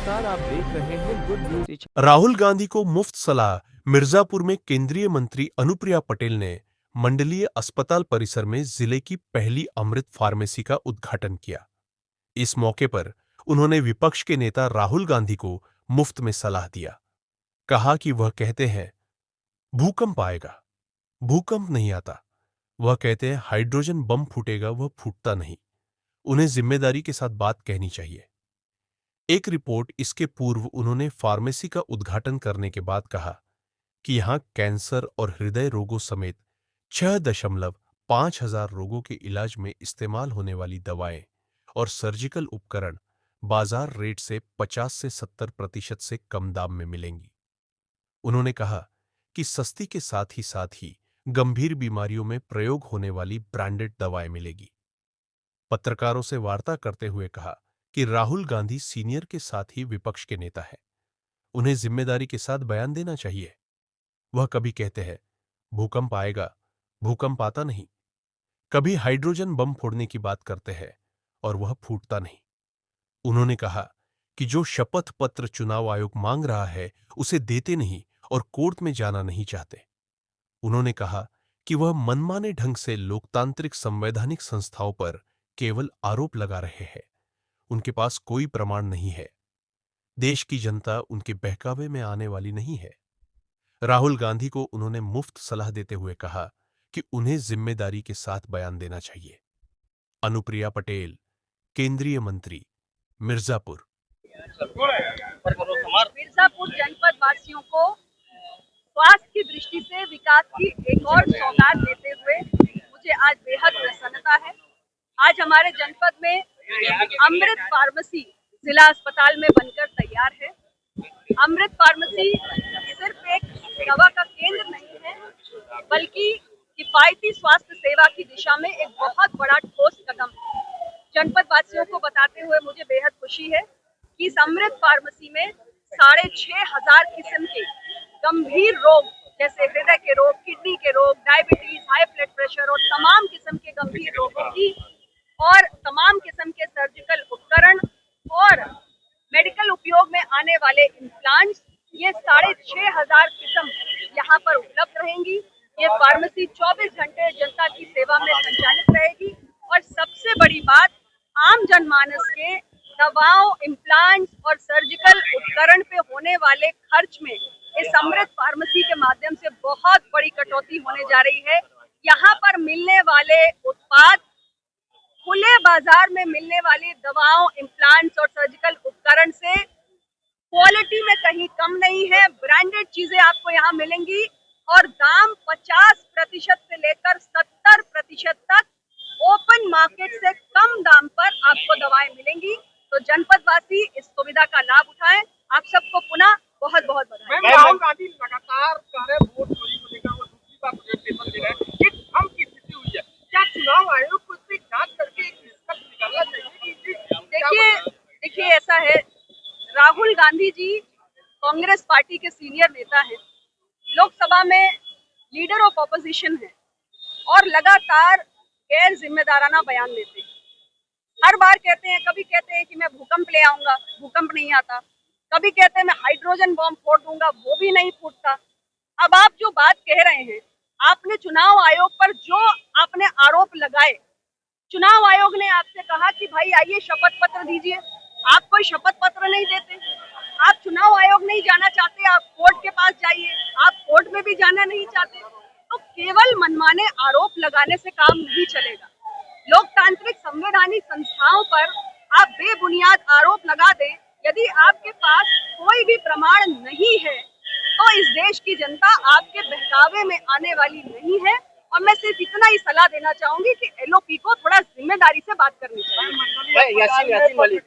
नमस्कार, आप देख रहे हैं गुड न्यूज। राहुल गांधी को मुफ्त सलाह। मिर्जापुर में केंद्रीय मंत्री अनुप्रिया पटेल ने मंडलीय अस्पताल परिसर में जिले की पहली अमृत फार्मेसी का उद्घाटन किया। इस मौके पर उन्होंने विपक्ष के नेता राहुल गांधी को मुफ्त में सलाह दिया। कहा कि वह कहते हैं भूकंप आएगा, भूकंप नहीं आता। वह कहते हैं हाइड्रोजन बम फूटेगा, वह फूटता नहीं। उन्हें जिम्मेदारी के साथ बात कहनी चाहिए। एक रिपोर्ट। इसके पूर्व उन्होंने फार्मेसी का उद्घाटन करने के बाद कहा कि यहां कैंसर और हृदय रोगों समेत 6.5 हजार रोगों के इलाज में इस्तेमाल होने वाली दवाएं और सर्जिकल उपकरण बाजार रेट से 50 से 70% से कम दाम में मिलेंगी। उन्होंने कहा कि सस्ती के साथ ही गंभीर बीमारियों में प्रयोग होने वाली ब्रांडेड दवाएं मिलेगी। पत्रकारों से वार्ता करते हुए कहा कि राहुल गांधी सीनियर के साथ ही विपक्ष के नेता हैं। उन्हें जिम्मेदारी के साथ बयान देना चाहिए। वह कभी कहते हैं भूकंप आएगा, भूकंप आता नहीं। कभी हाइड्रोजन बम फोड़ने की बात करते हैं और वह फूटता नहीं। उन्होंने कहा कि जो शपथ पत्र चुनाव आयोग मांग रहा है उसे देते नहीं और कोर्ट में जाना नहीं चाहते। उन्होंने कहा कि वह मनमाने ढंग से लोकतांत्रिक संवैधानिक संस्थाओं पर केवल आरोप लगा रहे हैं। उनके पास कोई प्रमाण नहीं है। देश की जनता उनके बहकावे में आने वाली नहीं है। राहुल गांधी को उन्होंने मुफ्त सलाह देते हुए कहा कि उन्हें जिम्मेदारी के साथ बयान देना चाहिए। अनुप्रिया पटेल, केंद्रीय मंत्री, मिर्जापुर। मिर्जापुर जनपद वासियों को स्वास्थ्य की दृष्टि से विकास की एक और सौगात देते हुए मुझे आज बेहद प्रसन्नता है। आज हमारे जनपद में अमृत फार्मेसी जिला अस्पताल में बनकर तैयार है। अमृत फार्मेसी सिर्फ एक दवा का केंद्र नहीं है, बल्कि किफायती स्वास्थ्य सेवा की दिशा में एक बहुत बड़ा ठोस कदम है। जनपद वासियों को बताते हुए मुझे बेहद खुशी है कि इस अमृत फार्मेसी में 6,500 किस्म के गंभीर रोग जैसे हृदय के रोग, किडनी के रोग, डायबिटीज, हाई ब्लड प्रेशर और तमाम किस्म के गंभीर रोगों की और तमाम किस्म के सर्जिकल उपकरण और मेडिकल उपयोग में आने वाले इम्प्लांट्स, ये 6,500 किस्म यहाँ पर उपलब्ध रहेंगी। ये फार्मेसी 24 घंटे जनता की सेवा में संचालित रहेगी और सबसे बड़ी बात, आम जनमानस के दवाओं, इम्प्लांट्स और सर्जिकल उपकरण पे होने वाले खर्च में इस अमृत फार्मेसी के माध्यम से बहुत बड़ी कटौती होने जा रही है। यहाँ पर मिलने वाले उत्पाद खुले बाजार में मिलने वाली दवाओं, इम्प्लांट्स और सर्जिकल उपकरण से क्वालिटी में कहीं कम नहीं है। ब्रांडेड चीजें आपको यहाँ मिलेंगी और दाम 50% से लेकर 70% तक ओपन मार्केट से कम दाम पर आपको दवाएं मिलेंगी। तो जनपद वासी इस सुविधा का लाभ उठाएं। आप सबको पुनः बहुत बहुत बधाई। राहुल गांधी लगातार कह रहे वोट चोरी को लेकर वो दूसरी बार प्रेजेंटेशन दे रहे हैं। ये हम की स्थिति हुई है, क्या चुनाव आयोग को इसकी जांच करके एक निष्कर्ष निकालना चाहिए? देखिए ऐसा है, राहुल गांधी जी कांग्रेस पार्टी के सीनियर नेता हैं, लोकसभा में लीडर ऑफ ऑपोजिशन है और लगातार गैर जिम्मेदाराना बयान देते हैं। हर बार कहते हैं, कभी कहते हैं कि मैं भूकंप ले आऊंगा, भूकंप नहीं आता। कभी कहते हैं मैं हाइड्रोजन बॉम्ब फोड़ दूंगा, वो भी नहीं फूटता। अब आप जो बात कह रहे हैं, आपने चुनाव आयोग पर जो आपने आरोप लगाए, चुनाव आयोग ने आपसे कहा कि भाई आइए शपथ पत्र दीजिए। आप कोई शपथ पत्र नहीं देते। आप चुनाव आयोग नहीं जाना चाहते, आप कोर्ट के पास जाइए। आप कोर्ट में भी जाना नहीं चाहते। तो केवल मनमाने आरोप लगाने से काम नहीं चलेगा। लोकतांत्रिक संवैधानिक संस्थाओं पर आप बेबुनियाद आरोप लगा दें, यदि आपके पास कोई भी प्रमाण नहीं है तो इस देश की जनता आपके बहकावे में आने वाली नहीं है। और मैं सिर्फ इतना ही सलाह देना चाहूंगी कि एलओपी को थोड़ा जिम्मेदारी से बात करनी चाहिए।